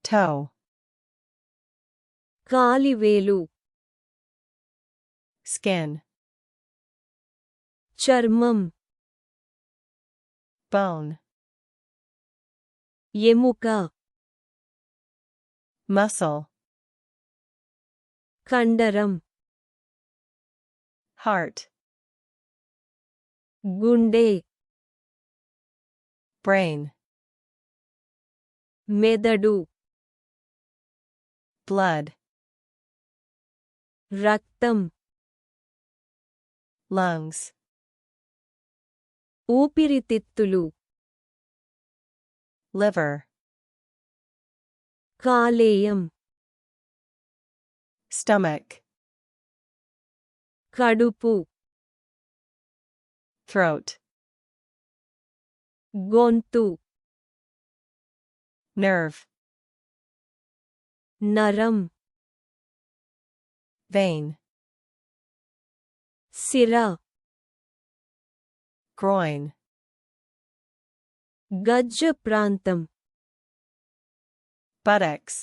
toe, కాలివేలు skin, చర్మం bone, ఎముక muscle, కండరం heart, గుండె brain, మెదడు blood, రక్తం lungs, ఊపిరితిత్తులు liver, కాలేయం stomach, కడుపు throat, గొంతు nerve, నరం vein, సిర groin, గజ్జ ప్రాంతం buttocks,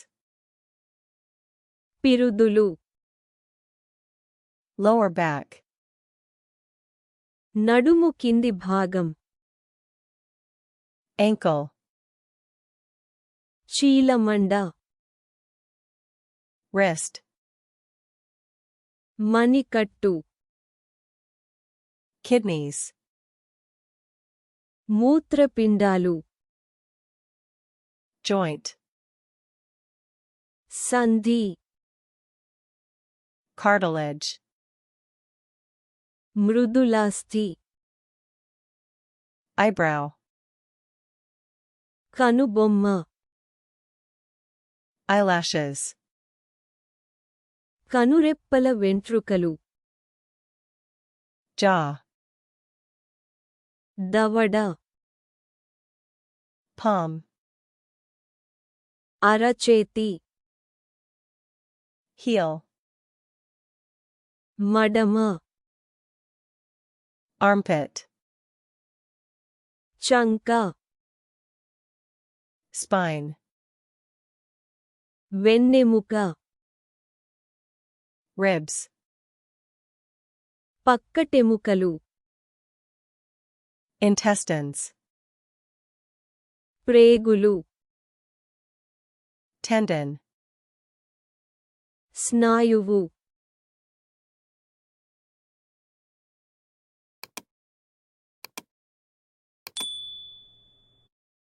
పిరుదులు lower back, నడుము కింది భాగం ankle, చీలమండ wrist, మణికట్టు kidneys, మూత్రపిండాలు joint, సంధి cartilage, మృదులాస్థి eyebrow, కనుబొమ్మ eyelashes, కనురెప్పల వెంట్రుకలు jaw, దవడ palm, అరచేతి heel, మడమ armpit, చంక spine, వెన్నెముక ribs, పక్కటెముకలు intestines, ప్రేగులు tendon, స్నాయువు